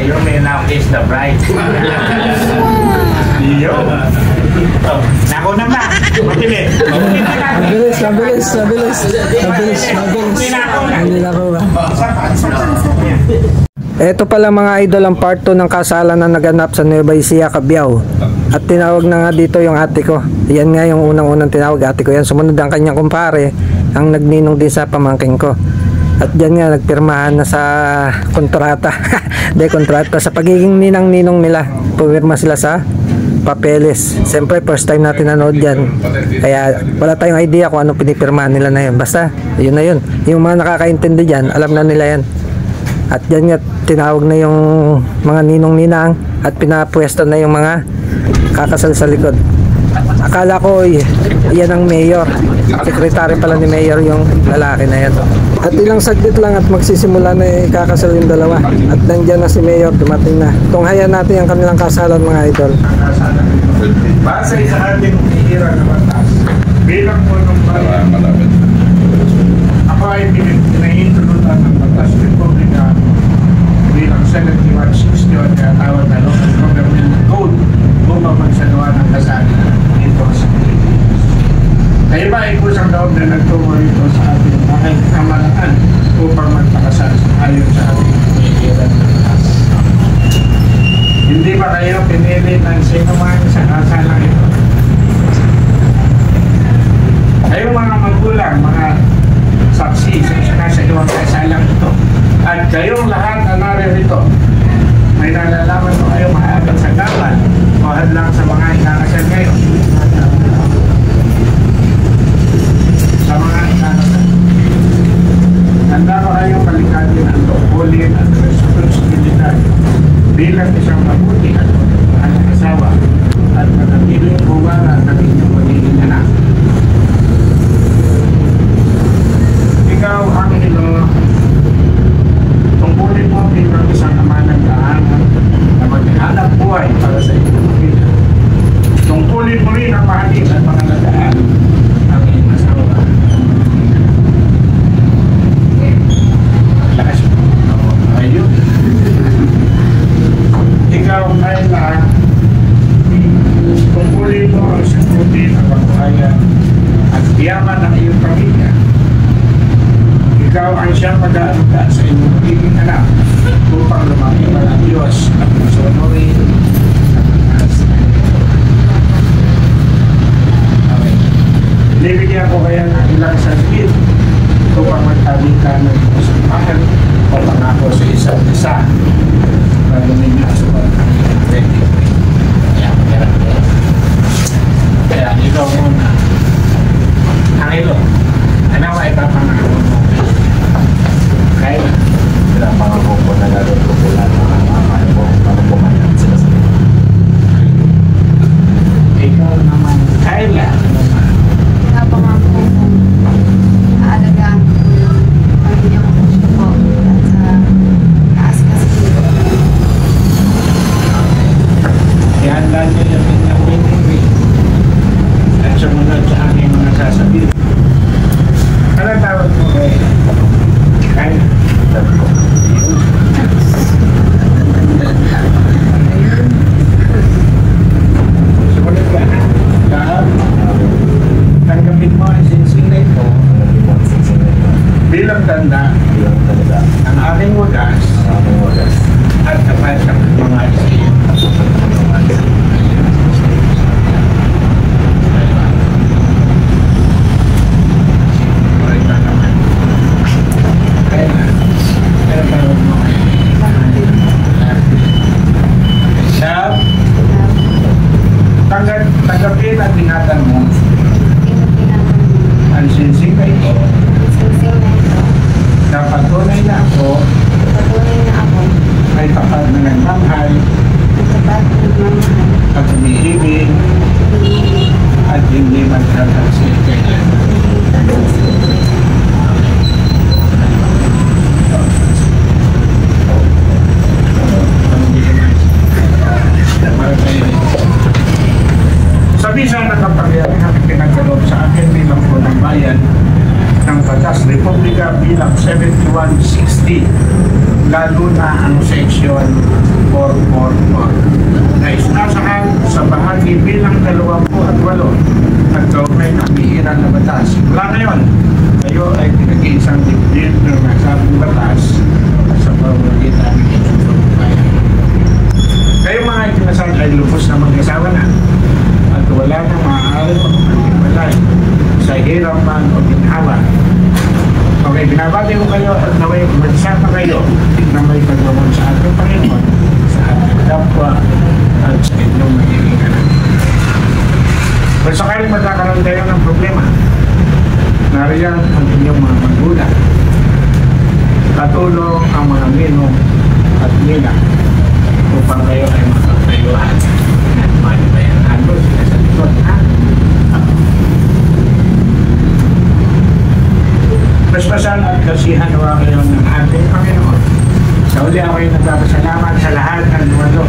you may now kiss the bride. Iyo. Nako naman. Mabilis. Mabilis. Hindi na ko ba? Ito pala mga idol ang part 2 ng kasalan na naganap sa Nueva Ecija, Cabiao. At tinawag na nga dito yung ate ko. Yan nga yung unang-unang tinawag, ate ko yan. Sumunod ang kanyang kumpare, ang nagninong din sa pamangking ko. At yan nga, nagpirmahan na sa kontrata. kontrata sa pagiging ninang-ninong nila. Pumirma sila sa papeles. Siyempre, first time natin nanood yan. Kaya wala tayong idea kung ano pinipirmahan nila na yun. Basta, yun na yun. Yung mga nakakaintindi dyan, alam na nila yan. At yan nga, tinawag na yung mga ninong-ninang at pinapwesto na yung mga kakasal sa likod. Akala ko yan ang mayor. Sekretary pala ni mayor yung lalaki na yan. At ilang saglit lang at magsisimula na kakasal yung dalawa. At nandyan na si mayor, dumating na. Tunghayan natin ang kanilang kasalan mga idol. Base sa ating hihira na batas, bilang po ng bayan, ako ay pinahintulutan ng batas Republika bilang 7161 na tawag na Local Government Code upang magsagawa ng kasal dito sa Pilipinas. Kayo ba ay kusang loob na nagtungo rito sa ating kamalaan upang magpakasal ayon sa ating hihira na batas? Hindi ba kayo pinili ng sino man sa kasalang ito? Kayo mga magulang, mga saksi sa iwang kasalang ito, at kayong lahat na naririto, may nalalaman mo kayo maagat sa gaman o hadlang sa mga inakasal ngayon. Sa mga inakasal, handa ba kayong palikatin ang tungkulin at responsibilidad bilang isang mabuti at magandang asawa at manatiling kumara ng inyong magiging anak. Ikaw, Angelo, tungkulin mo bilang isang ama ng daanan na maghanap buhay para sa iyong pamilya. Tungkulin mo rin ang mahalin at mga nadaan ang iyong asawa. Lakas mo. Ayun. Ikaw ay lahat, tungkulin mo ang sagutin ang pagbuhayan at tiyaman ng iyong pamilya. Ikaw ang siyang mag-aaruga sa inyong magiging anak upang lumaki pa ng Diyos at masunurin sa pagkakas na ito. Okay. Binibigyan ko kaya ng ilang saglit upang magtabitan ng isang mahal o pangako sa isa't isa. Para ninyo asuhan ang iyong wedding ring. Kaya ikaw muna. Angelo, ano ba ipapangako mo? Kaya bilang pangako ko na gagawin ko po lahat ng mga para pumayag sila sa mga. ikaw naman, Kayla, ano naman? Napangako ko aalagaan ko yung pamilya ko po at sa taas kasi Ihanda niyo yung inyong wedding ring at sumunod sa aking mga sasabihin. Ano tawag mo kay Kayla? Sumunod ka na. Lahat. Tanggapin mo ang sinsing na ito bilang tanda ang aking wagas at kapal sa mga isiyo. Tanggapin at ingatan mo ang sinsing na ito na patunay na ako ay tapat na nagmamahal at umiibig at hindi magtatansi kailan. Sa bisang nakapagyari na pinagkaloob sa akin bilang punang bayan ng Batas Republika bilang 7160, lalo na ang seksyon na isinasahan sa bahagi bilang 28 at kaugnay ng bihirang na batas. Mula ngayon, kayo ay pinag-iisang dibdib ng nasabing batas sa pamamagitan ng inyong pagbabayan. Kayo mga itinasal ay lubos na mag-asawa na at wala nang maaari pagpapalay sa hirap man o ginhawa. Okay, binabati ko kayo at naway magsama kayo na may pagmamahal sa ating Panginoon, sa ating kapwa at sa inyong magiging anak. Kung sakaling magkakaroon kayo ng problema, nariyan ang inyong mga magulang. Katulong ang mga ninong at nina upang kayo ay makapayuhan at malibayan. Ano sila sa likod, ha? Basbasan at kasihan nawa kayo ng ating Panginoon. Sa uli ako ay nagpapasalamat sa lahat ng lumalo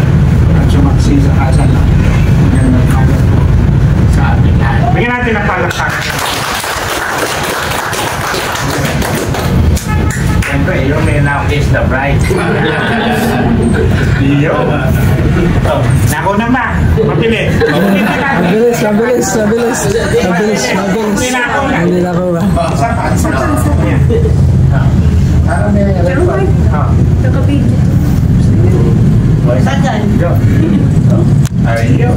at sumaksi sa kasal ng Panginoon ng alat po sa ating lahat. Bigyan natin ang palakpakan. Siyempre, you may now kiss the bride. Iyo. Nako na ba? Mapili. Mabilis. Hindi na ako ba? Saan dyan? Ayun.